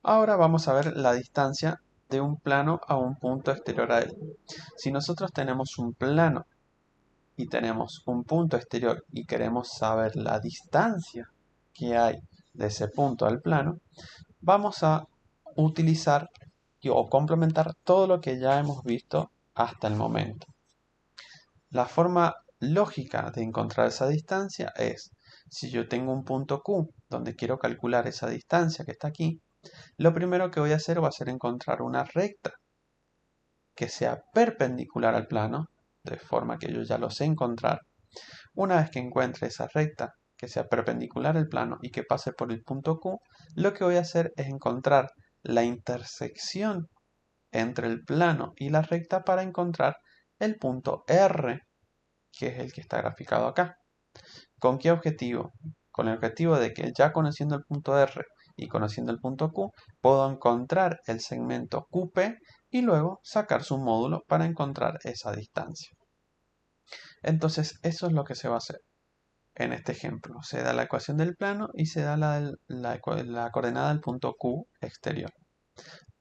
Ahora vamos a ver la distancia de un plano a un punto exterior a él. Si nosotros tenemos un plano y tenemos un punto exterior y queremos saber la distancia que hay de ese punto al plano, vamos a utilizar o complementar todo lo que ya hemos visto hasta el momento. La forma lógica de encontrar esa distancia es, si yo tengo un punto Q donde quiero calcular esa distancia que está aquí, lo primero que voy a hacer va a ser encontrar una recta que sea perpendicular al plano, de forma que yo ya lo sé encontrar. Una vez que encuentre esa recta que sea perpendicular al plano y que pase por el punto Q, lo que voy a hacer es encontrar la intersección entre el plano y la recta para encontrar el punto R, que es el que está graficado acá. ¿Con qué objetivo? Con el objetivo de que ya conociendo el punto R y conociendo el punto Q, puedo encontrar el segmento QP y luego sacar su módulo para encontrar esa distancia. Entonces, eso es lo que se va a hacer. En este ejemplo, se da la ecuación del plano y se da la coordenada del punto Q exterior.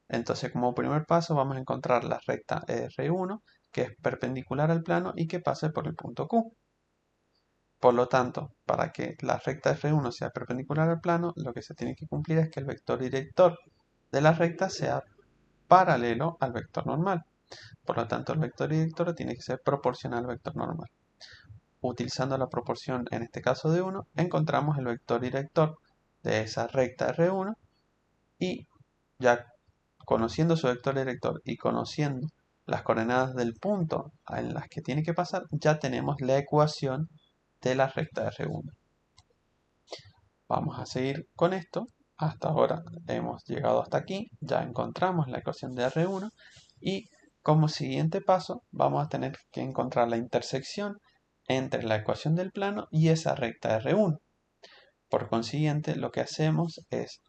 Entonces, como primer paso, vamos a encontrar la recta R1, que es perpendicular al plano y que pase por el punto Q. Por lo tanto, para que la recta R1 sea perpendicular al plano, lo que se tiene que cumplir es que el vector director de la recta sea paralelo al vector normal. Por lo tanto, el vector director tiene que ser proporcional al vector normal. Utilizando la proporción, en este caso de 1, encontramos el vector director de esa recta R1 y ya conociendo su vector director y conociendo las coordenadas del punto en las que tiene que pasar, ya tenemos la ecuación de la recta R1. Vamos a seguir con esto. Hasta ahora hemos llegado hasta aquí, ya encontramos la ecuación de R1 y como siguiente paso vamos a tener que encontrar la intersección entre la ecuación del plano y esa recta R1. Por consiguiente, lo que hacemos es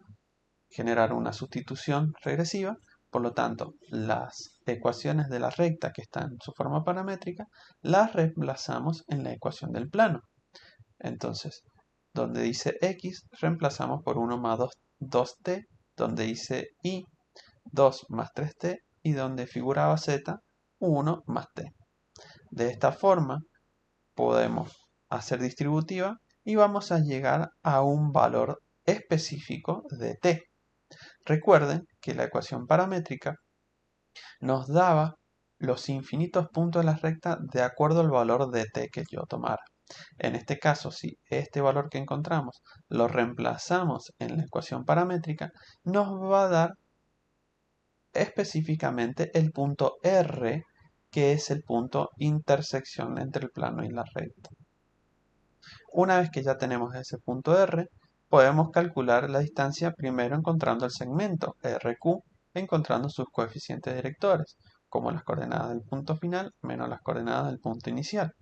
generar una sustitución regresiva, por lo tanto, las ecuaciones de la recta que están en su forma paramétrica las reemplazamos en la ecuación del plano. Entonces, donde dice x, reemplazamos por 1 más 2t, donde dice y, 2 más 3t, y donde figuraba z, 1 más t. De esta forma, podemos hacer distributiva y vamos a llegar a un valor específico de t. Recuerden que la ecuación paramétrica nos daba los infinitos puntos de la recta de acuerdo al valor de t que yo tomara. En este caso, si este valor que encontramos lo reemplazamos en la ecuación paramétrica, nos va a dar específicamente el punto R, que es el punto intersección entre el plano y la recta. Una vez que ya tenemos ese punto R, podemos calcular la distancia primero encontrando el segmento RQ, encontrando sus coeficientes directores, como las coordenadas del punto final menos las coordenadas del punto inicial.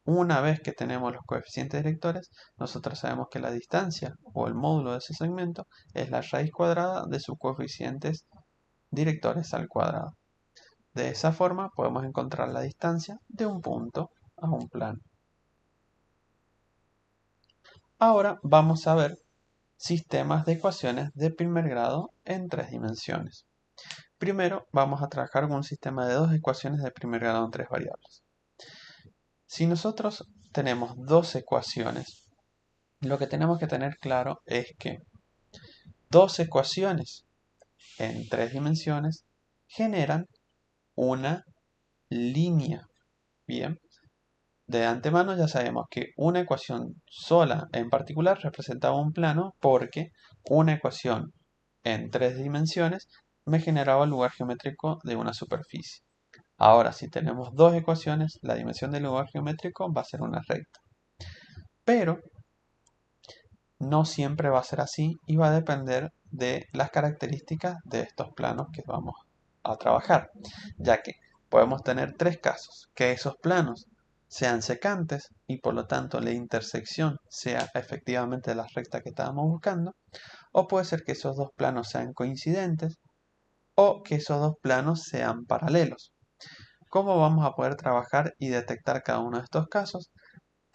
Una vez que tenemos los coeficientes directores, nosotros sabemos que la distancia o el módulo de ese segmento es la raíz cuadrada de sus coeficientes directores al cuadrado. De esa forma podemos encontrar la distancia de un punto a un plano. Ahora vamos a ver sistemas de ecuaciones de primer grado en tres dimensiones. Primero vamos a trabajar con un sistema de dos ecuaciones de primer grado en tres variables. Si nosotros tenemos dos ecuaciones, lo que tenemos que tener claro es que dos ecuaciones en tres dimensiones generan una línea. Bien, de antemano ya sabemos que una ecuación sola en particular representaba un plano porque una ecuación en tres dimensiones me generaba el lugar geométrico de una superficie. Ahora, si tenemos dos ecuaciones, la dimensión del lugar geométrico va a ser una recta. Pero no siempre va a ser así y va a depender de las características de estos planos que vamos a trabajar, ya que podemos tener tres casos: que esos planos sean secantes y por lo tanto la intersección sea efectivamente la recta que estábamos buscando, o puede ser que esos dos planos sean coincidentes o que esos dos planos sean paralelos. ¿Cómo vamos a poder trabajar y detectar cada uno de estos casos?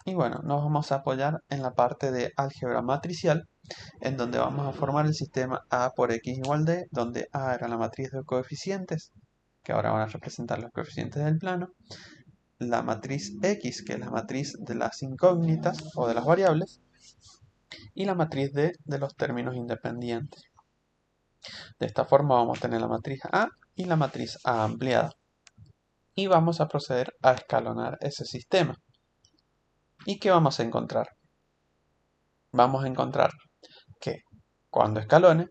Y bueno, nos vamos a apoyar en la parte de álgebra matricial, en donde vamos a formar el sistema A por X igual D, donde A era la matriz de coeficientes, que ahora van a representar los coeficientes del plano, la matriz X, que es la matriz de las incógnitas o de las variables, y la matriz D de los términos independientes. De esta forma vamos a tener la matriz A y la matriz A ampliada. Y vamos a proceder a escalonar ese sistema. ¿Y qué vamos a encontrar? Vamos a encontrar que cuando escalone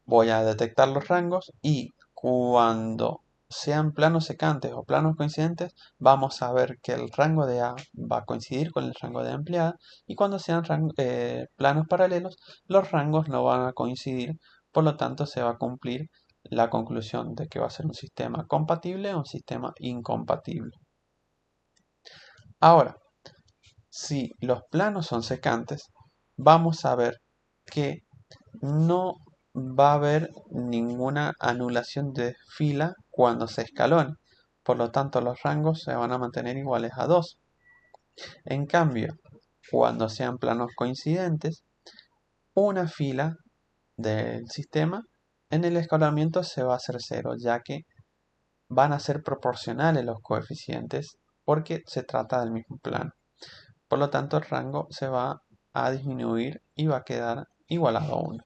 voy a detectar los rangos y cuando sean planos secantes o planos coincidentes vamos a ver que el rango de A va a coincidir con el rango de A ampliada, y cuando sean planos paralelos los rangos no van a coincidir, por lo tanto se va a cumplir la conclusión de que va a ser un sistema compatible o un sistema incompatible. Ahora, si los planos son secantes, vamos a ver que no va a haber ninguna anulación de fila cuando se escalone. Por lo tanto, los rangos se van a mantener iguales a 2. En cambio, cuando sean planos coincidentes, una fila del sistema en el escalonamiento se va a hacer 0, ya que van a ser proporcionales los coeficientes porque se trata del mismo plano. Por lo tanto, el rango se va a disminuir y va a quedar igualado a 1.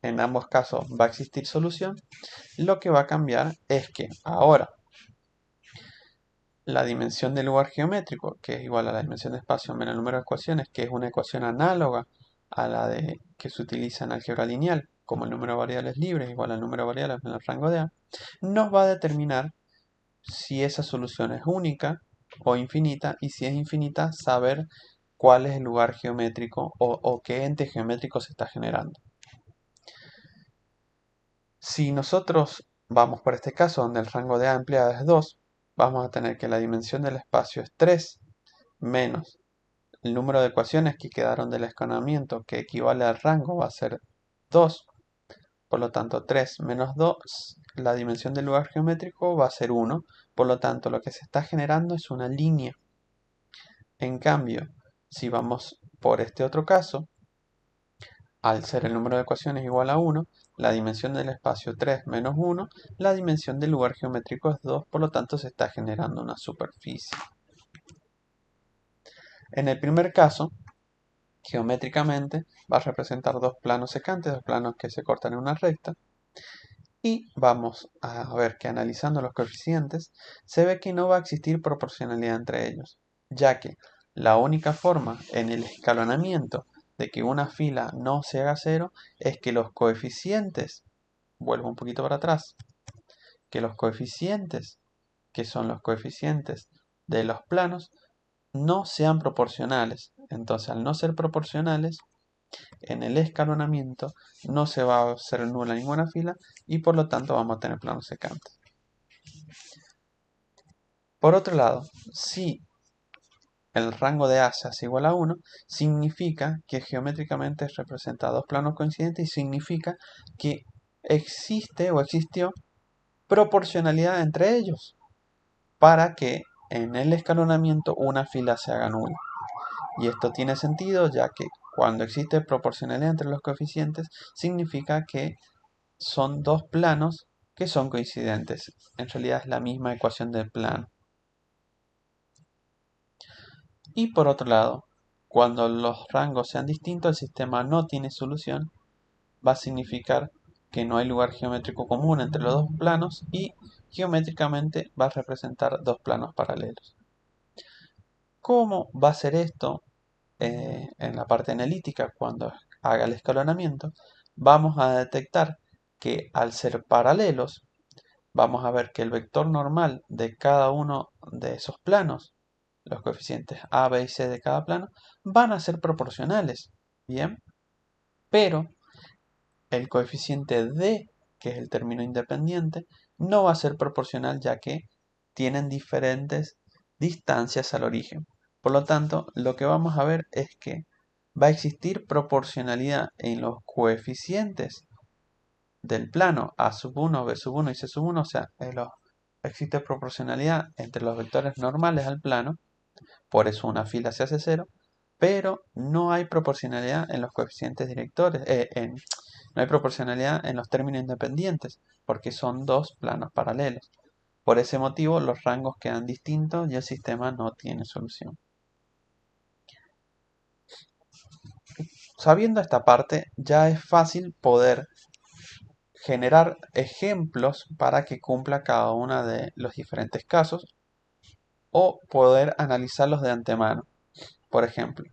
En ambos casos va a existir solución. Lo que va a cambiar es que ahora la dimensión del lugar geométrico, que es igual a la dimensión de espacio menos el número de ecuaciones, que es una ecuación análoga a la que se utiliza en álgebra lineal, como el número de variables libres igual al número de variables menos el rango de A, nos va a determinar si esa solución es única o infinita, y si es infinita, saber cuál es el lugar geométrico o qué ente geométrico se está generando. Si nosotros vamos por este caso donde el rango de A ampliada es 2, vamos a tener que la dimensión del espacio es 3 menos el número de ecuaciones que quedaron del escalonamiento, que equivale al rango, va a ser 2. Por lo tanto, 3 menos 2, la dimensión del lugar geométrico va a ser 1. Por lo tanto, lo que se está generando es una línea. En cambio, si vamos por este otro caso, al ser el número de ecuaciones igual a 1, la dimensión del espacio 3 menos 1, la dimensión del lugar geométrico es 2, por lo tanto se está generando una superficie. En el primer caso, geométricamente va a representar dos planos secantes, dos planos que se cortan en una recta, y vamos a ver que analizando los coeficientes se ve que no va a existir proporcionalidad entre ellos, ya que la única forma en el escalonamiento de que una fila no se haga 0 es que los coeficientes, vuelvo un poquito para atrás, que los coeficientes, que son los coeficientes de los planos, no sean proporcionales. Entonces, al no ser proporcionales, en el escalonamiento no se va a hacer nula ninguna fila y por lo tanto vamos a tener planos secantes. Por otro lado, si el rango de A se hace igual a 1, significa que geométricamente representa dos planos coincidentes y significa que existe o existió proporcionalidad entre ellos para que en el escalonamiento una fila se haga nula. Y esto tiene sentido ya que cuando existe proporcionalidad entre los coeficientes significa que son dos planos que son coincidentes. En realidad es la misma ecuación del plano. Y por otro lado, cuando los rangos sean distintos, el sistema no tiene solución. Va a significar que no hay lugar geométrico común entre los dos planos y geométricamente va a representar dos planos paralelos. ¿Cómo va a ser esto en la parte analítica cuando haga el escalonamiento? Vamos a detectar que al ser paralelos, vamos a ver que el vector normal de cada uno de esos planos, los coeficientes A, B y C de cada plano, van a ser proporcionales. Bien, pero el coeficiente D, que es el término independiente, no va a ser proporcional ya que tienen diferentes distancias al origen. Por lo tanto, lo que vamos a ver es que va a existir proporcionalidad en los coeficientes del plano A sub 1, B sub 1 y C sub 1, o sea, existe proporcionalidad entre los vectores normales al plano Por eso una fila se hace 0, pero no hay proporcionalidad en los coeficientes directores, no hay proporcionalidad en los términos independientes, porque son dos planos paralelos. Por ese motivo, los rangos quedan distintos y el sistema no tiene solución. Sabiendo esta parte, ya es fácil poder generar ejemplos para que cumpla cada uno de los diferentes casos o poder analizarlos de antemano. Por ejemplo,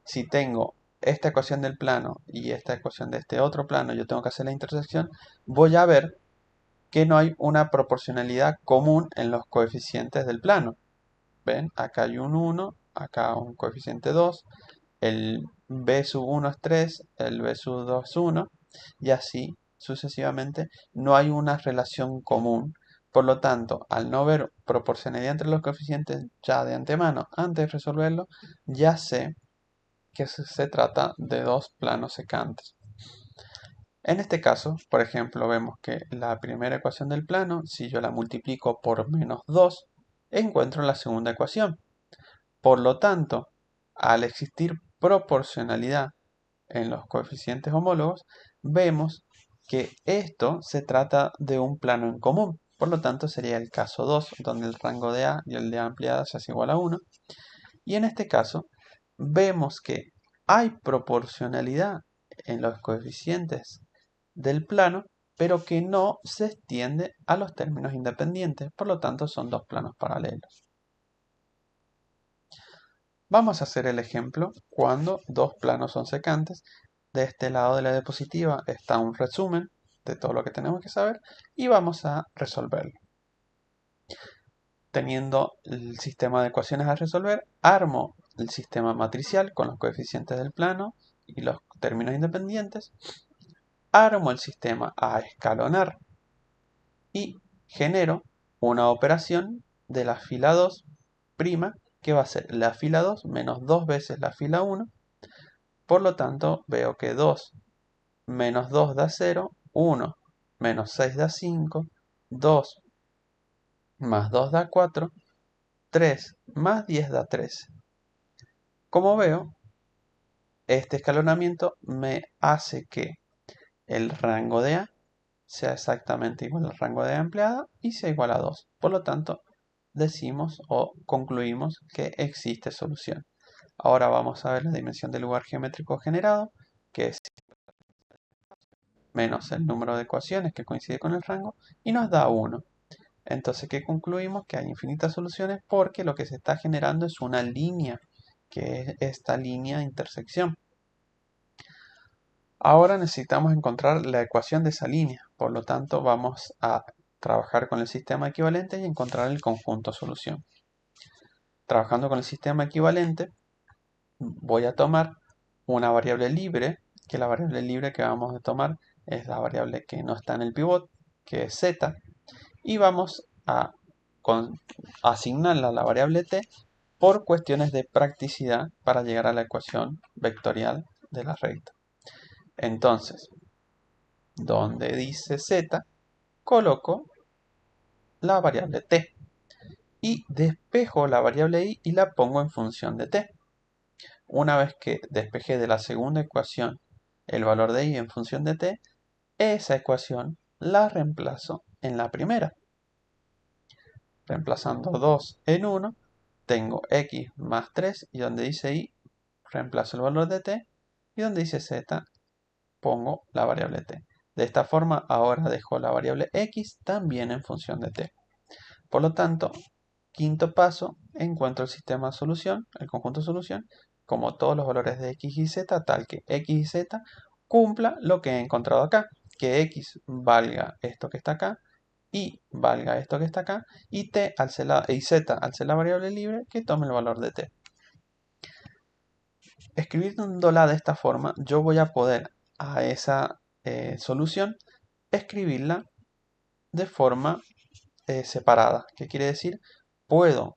si tengo esta ecuación del plano y esta ecuación de este otro plano, yo tengo que hacer la intersección, voy a ver que no hay una proporcionalidad común en los coeficientes del plano. ¿Ven? Acá hay un 1, acá un coeficiente 2, el b sub 1 es 3, el b sub 2 es 1, y así sucesivamente. No hay una relación común. Por lo tanto, al no ver proporcionalidad entre los coeficientes ya de antemano, antes de resolverlo, ya sé que se trata de dos planos secantes. En este caso, por ejemplo, vemos que la primera ecuación del plano, si yo la multiplico por menos 2, encuentro la segunda ecuación. Por lo tanto, al existir proporcionalidad en los coeficientes homólogos, vemos que esto se trata de un plano en común. Por lo tanto, sería el caso 2, donde el rango de A y el de A ampliada se hace igual a 1. Y en este caso, vemos que hay proporcionalidad en los coeficientes del plano, pero que no se extiende a los términos independientes. Por lo tanto, son dos planos paralelos. Vamos a hacer el ejemplo cuando dos planos son secantes. De este lado de la diapositiva está un resumen de todo lo que tenemos que saber y vamos a resolverlo. Teniendo el sistema de ecuaciones a resolver, armo el sistema matricial con los coeficientes del plano y los términos independientes. Armo el sistema a escalonar y genero una operación de la fila 2' que va a ser la fila 2 menos 2 veces la fila 1. Por lo tanto, veo que 2 menos 2 da 0, 1 menos 6 da 5, 2 más 2 da 4, 3 más 10 da 13. Como veo, este escalonamiento me hace que el rango de A sea exactamente igual al rango de A ampliada y sea igual a 2. Por lo tanto, decimos o concluimos que existe solución. Ahora vamos a ver la dimensión del lugar geométrico generado, que es menos el número de ecuaciones que coincide con el rango, y nos da 1. Entonces, ¿qué concluimos? Que hay infinitas soluciones porque lo que se está generando es una línea, que es esta línea de intersección. Ahora necesitamos encontrar la ecuación de esa línea, por lo tanto vamos a trabajar con el sistema equivalente y encontrar el conjunto solución. Trabajando con el sistema equivalente, voy a tomar una variable libre, que la variable libre que vamos a tomar es la variable que no está en el pivot, que es z, y vamos a asignarla a la variable t por cuestiones de practicidad para llegar a la ecuación vectorial de la recta. Entonces, donde dice z, coloco la variable t y despejo la variable y la pongo en función de t. Una vez que despejé de la segunda ecuación el valor de y en función de t, esa ecuación la reemplazo en la primera. Reemplazando 2 en 1, tengo x más 3 y donde dice y, reemplazo el valor de t y donde dice z, pongo la variable t. De esta forma, ahora dejo la variable x también en función de t. Por lo tanto, quinto paso, encuentro el sistema de solución, el conjunto de solución, como todos los valores de x y z, tal que x y z cumpla lo que he encontrado acá, que x valga esto que está acá, y valga esto que está acá, y z al ser la variable libre, que tome el valor de t. Escribiéndola de esta forma, yo voy a poder a esa solución escribirla de forma separada. ¿Qué quiere decir? Puedo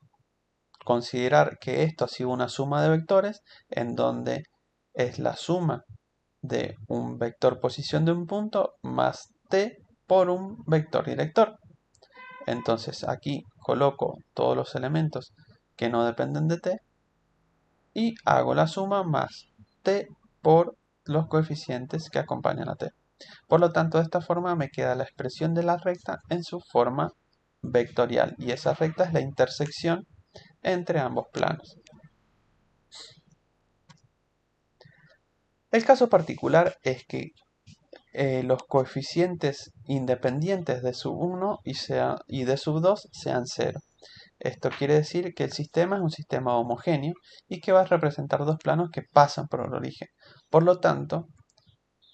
considerar que esto ha sido una suma de vectores en donde es la suma de un vector posición de un punto más t por un vector director. Entonces aquí coloco todos los elementos que no dependen de t y hago la suma más t por los coeficientes que acompañan a t. Por lo tanto, de esta forma me queda la expresión de la recta en su forma vectorial y esa recta es la intersección entre ambos planos. El caso particular es que los coeficientes independientes de sub 1 y de sub 2 sean 0. Esto quiere decir que el sistema es un sistema homogéneo y que va a representar dos planos que pasan por el origen. Por lo tanto,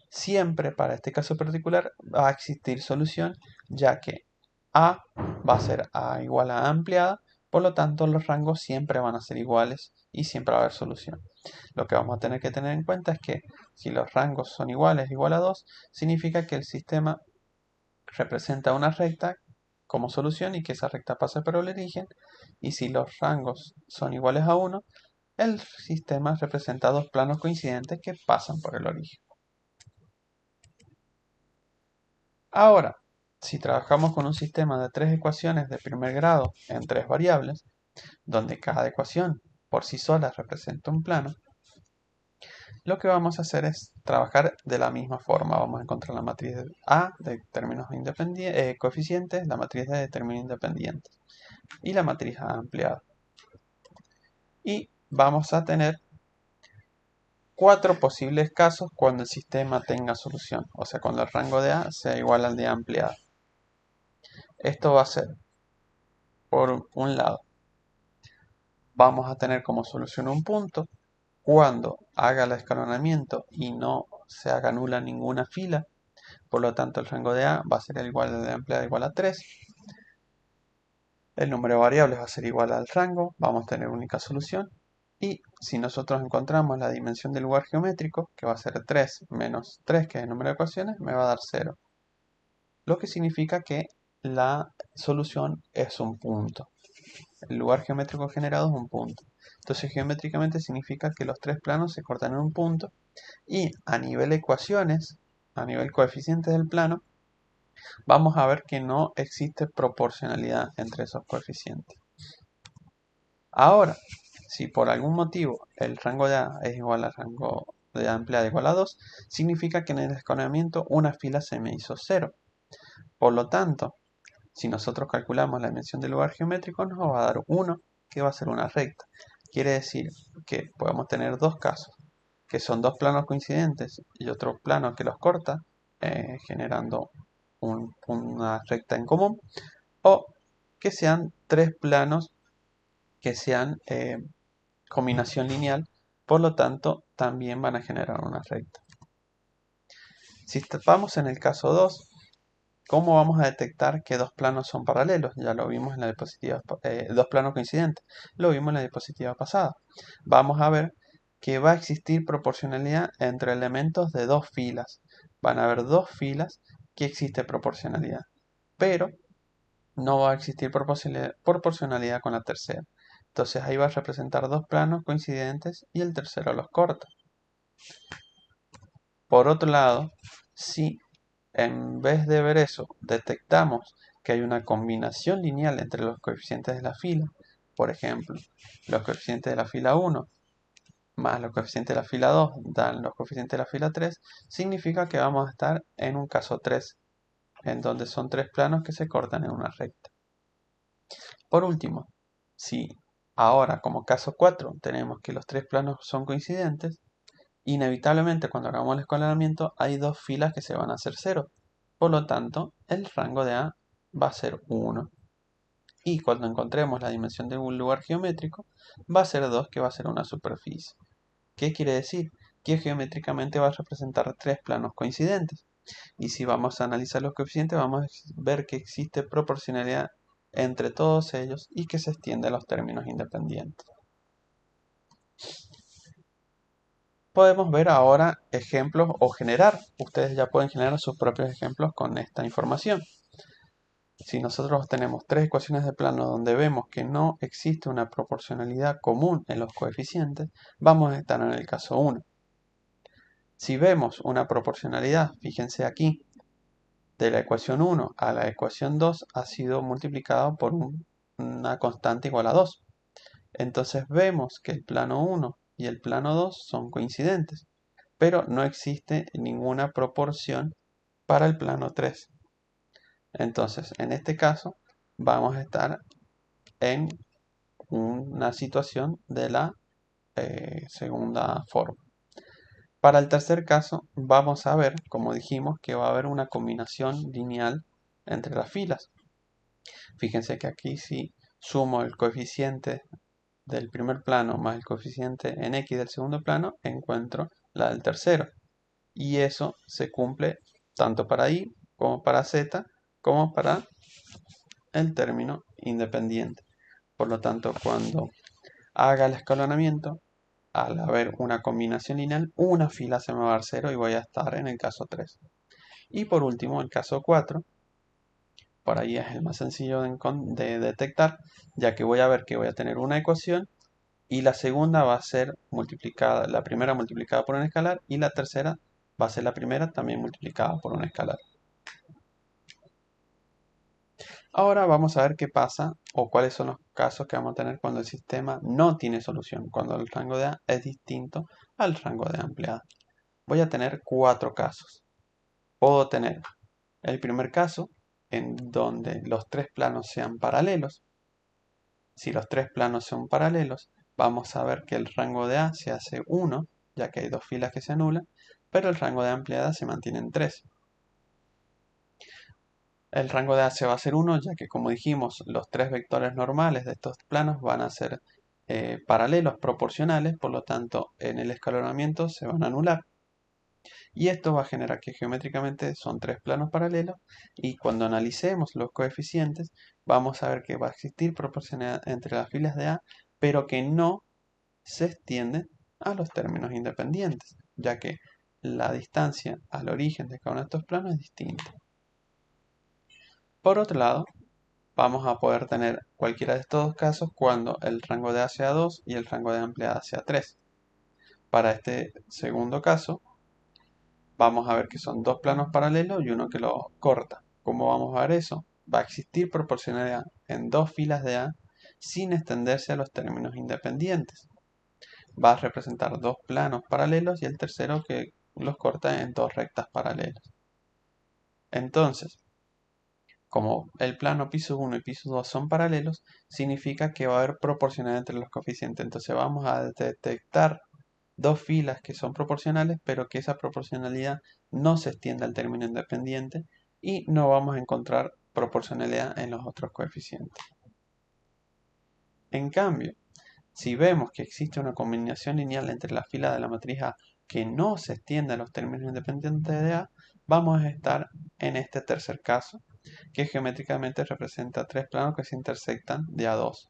siempre para este caso particular va a existir solución, ya que A va a ser A igual a A ampliada, por lo tanto los rangos siempre van a ser iguales y siempre va a haber solución. Lo que vamos a tener que tener en cuenta es que si los rangos son iguales, igual a 2, significa que el sistema representa una recta como solución y que esa recta pasa por el origen, y si los rangos son iguales a 1, el sistema representa dos planos coincidentes que pasan por el origen. Ahora, si trabajamos con un sistema de tres ecuaciones de primer grado en tres variables, donde cada ecuación por sí sola representa un plano, lo que vamos a hacer es trabajar de la misma forma. Vamos a encontrar la matriz A de términos coeficientes, la matriz D de términos independientes y la matriz A ampliada. Y vamos a tener cuatro posibles casos cuando el sistema tenga solución, o sea, cuando el rango de A sea igual al de A ampliada. Esto va a ser, por un lado, vamos a tener como solución un punto cuando haga el escalonamiento y no se haga nula ninguna fila. Por lo tanto, el rango de A va a ser igual al de ampliada igual a 3. El número de variables va a ser igual al rango. Vamos a tener única solución. Y si nosotros encontramos la dimensión del lugar geométrico, que va a ser 3 menos 3, que es el número de ecuaciones, me va a dar 0. Lo que significa que la solución es un punto. El lugar geométrico generado es un punto. Entonces, geométricamente significa que los tres planos se cortan en un punto. Y a nivel ecuaciones, a nivel coeficientes del plano, vamos a ver que no existe proporcionalidad entre esos coeficientes. Ahora, si por algún motivo el rango de A es igual al rango de A ampliada igual a 2, significa que en el escalonamiento una fila se me hizo 0. Por lo tanto, si nosotros calculamos la dimensión del lugar geométrico, nos va a dar 1, que va a ser una recta. Quiere decir que podemos tener dos casos, que son dos planos coincidentes y otro plano que los corta, generando una recta en común, o que sean tres planos que sean combinación lineal, por lo tanto también van a generar una recta. Si vamos en el caso 2, ¿cómo vamos a detectar que dos planos son paralelos? Ya lo vimos en la diapositiva, dos planos coincidentes, lo vimos en la diapositiva pasada. Vamos a ver que va a existir proporcionalidad entre elementos de dos filas. Van a haber dos filas que existe proporcionalidad, pero no va a existir proporcionalidad con la tercera. Entonces ahí va a representar dos planos coincidentes y el tercero los corta. Por otro lado, si en vez de ver eso detectamos que hay una combinación lineal entre los coeficientes de la fila, por ejemplo, los coeficientes de la fila 1 más los coeficientes de la fila 2 dan los coeficientes de la fila 3, significa que vamos a estar en un caso 3, en donde son tres planos que se cortan en una recta. Por último, si ahora como caso 4 tenemos que los tres planos son coincidentes, inevitablemente cuando hagamos el escalonamiento hay dos filas que se van a hacer 0. Por lo tanto, el rango de A va a ser 1. Y cuando encontremos la dimensión de un lugar geométrico, va a ser 2, que va a ser una superficie. ¿Qué quiere decir? Que geométricamente va a representar tres planos coincidentes. Y si vamos a analizar los coeficientes, vamos a ver que existe proporcionalidad entre todos ellos y que se extiende a los términos independientes. Podemos ver ahora ejemplos o generar. Ustedes ya pueden generar sus propios ejemplos con esta información. Si nosotros tenemos tres ecuaciones de plano donde vemos que no existe una proporcionalidad común en los coeficientes, vamos a estar en el caso 1. Si vemos una proporcionalidad, fíjense aquí, de la ecuación 1 a la ecuación 2 ha sido multiplicado por una constante igual a 2. Entonces vemos que el plano 1 y el plano 2 son coincidentes, pero no existe ninguna proporción para el plano 3. Entonces, en este caso, vamos a estar en una situación de la segunda forma. Para el tercer caso, vamos a ver, como dijimos, que va a haber una combinación lineal entre las filas. Fíjense que aquí si sumo el coeficiente del primer plano más el coeficiente en X del segundo plano, encuentro la del tercero. Y eso se cumple tanto para Y como para Z, como para el término independiente. Por lo tanto, cuando haga el escalonamiento, al haber una combinación lineal, una fila se me va a dar 0 y voy a estar en el caso 3. Y por último, el caso 4, por ahí es el más sencillo de detectar, ya que voy a ver que voy a tener una ecuación y la segunda va a ser multiplicada, la primera multiplicada por un escalar y la tercera va a ser la primera también multiplicada por un escalar. Ahora vamos a ver qué pasa o cuáles son los casos que vamos a tener cuando el sistema no tiene solución, cuando el rango de A es distinto al rango de ampliada. Voy a tener 4 casos. Puedo tener el primer caso en donde los 3 planos sean paralelos. Si los 3 planos son paralelos, vamos a ver que el rango de A se hace 1, ya que hay 2 filas que se anulan, pero el rango de ampliada se mantiene en 3. El rango de A se va a hacer 1, ya que como dijimos, los 3 vectores normales de estos planos van a ser paralelos, proporcionales, por lo tanto en el escalonamiento se van a anular. Y esto va a generar que geométricamente son 3 planos paralelos y cuando analicemos los coeficientes vamos a ver que va a existir proporcionalidad entre las filas de A, pero que no se extiende a los términos independientes, ya que la distancia al origen de cada uno de estos planos es distinta. Por otro lado, vamos a poder tener cualquiera de estos dos casos cuando el rango de A sea 2 y el rango de ampliada sea 3. Para este segundo caso, vamos a ver que son 2 planos paralelos y uno que lo corta. ¿Cómo vamos a ver eso? Va a existir proporcionalidad en 2 filas de A sin extenderse a los términos independientes. Va a representar 2 planos paralelos y el tercero que los corta en 2 rectas paralelas. Entonces, como el plano piso 1 y piso 2 son paralelos, significa que va a haber proporcionalidad entre los coeficientes. Entonces vamos a detectar 2 filas que son proporcionales, pero que esa proporcionalidad no se extiende al término independiente y no vamos a encontrar proporcionalidad en los otros coeficientes. En cambio, si vemos que existe una combinación lineal entre las filas de la matriz A que no se extiende a los términos independientes de A, vamos a estar en este tercer caso, que geométricamente representa 3 planos que se intersectan de A2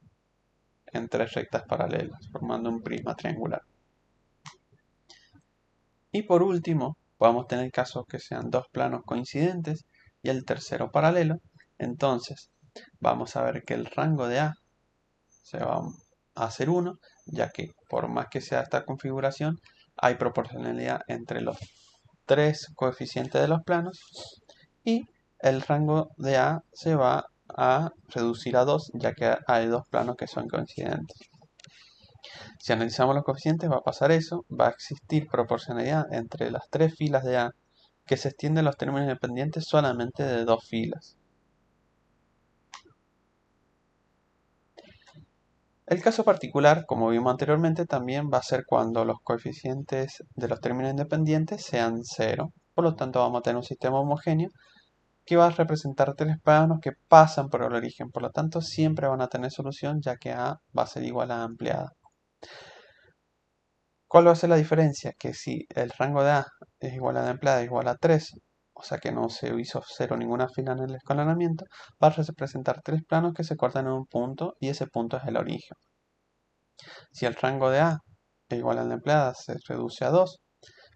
en 3 rectas paralelas, formando un prisma triangular. Y por último, podemos tener casos que sean 2 planos coincidentes y el tercero paralelo. Entonces, vamos a ver que el rango de A se va a hacer 1, ya que por más que sea esta configuración, hay proporcionalidad entre los 3 coeficientes de los planos y el rango de A se va a reducir a 2, ya que hay 2 planos que son coincidentes. Si analizamos los coeficientes va a pasar eso, va a existir proporcionalidad entre las 3 filas de A que se extienden los términos independientes solamente de 2 filas. El caso particular, como vimos anteriormente, también va a ser cuando los coeficientes de los términos independientes sean 0. Por lo tanto, vamos a tener un sistema homogéneo que va a representar 3 planos que pasan por el origen. Por lo tanto, siempre van a tener solución, ya que A va a ser igual a ampliada. ¿Cuál va a ser la diferencia? Que si el rango de A es igual a la ampliada igual a 3, o sea que no se hizo 0 ninguna fila en el escalonamiento, va a representar 3 planos que se cortan en un punto y ese punto es el origen. Si el rango de A es igual a la ampliada se reduce a 2,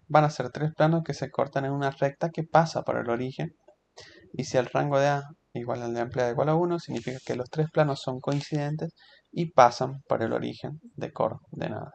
van a ser 3 planos que se cortan en una recta que pasa por el origen. Y si el rango de A igual a la ampliada igual a 1, significa que los 3 planos son coincidentes y pasan por el origen de coordenadas.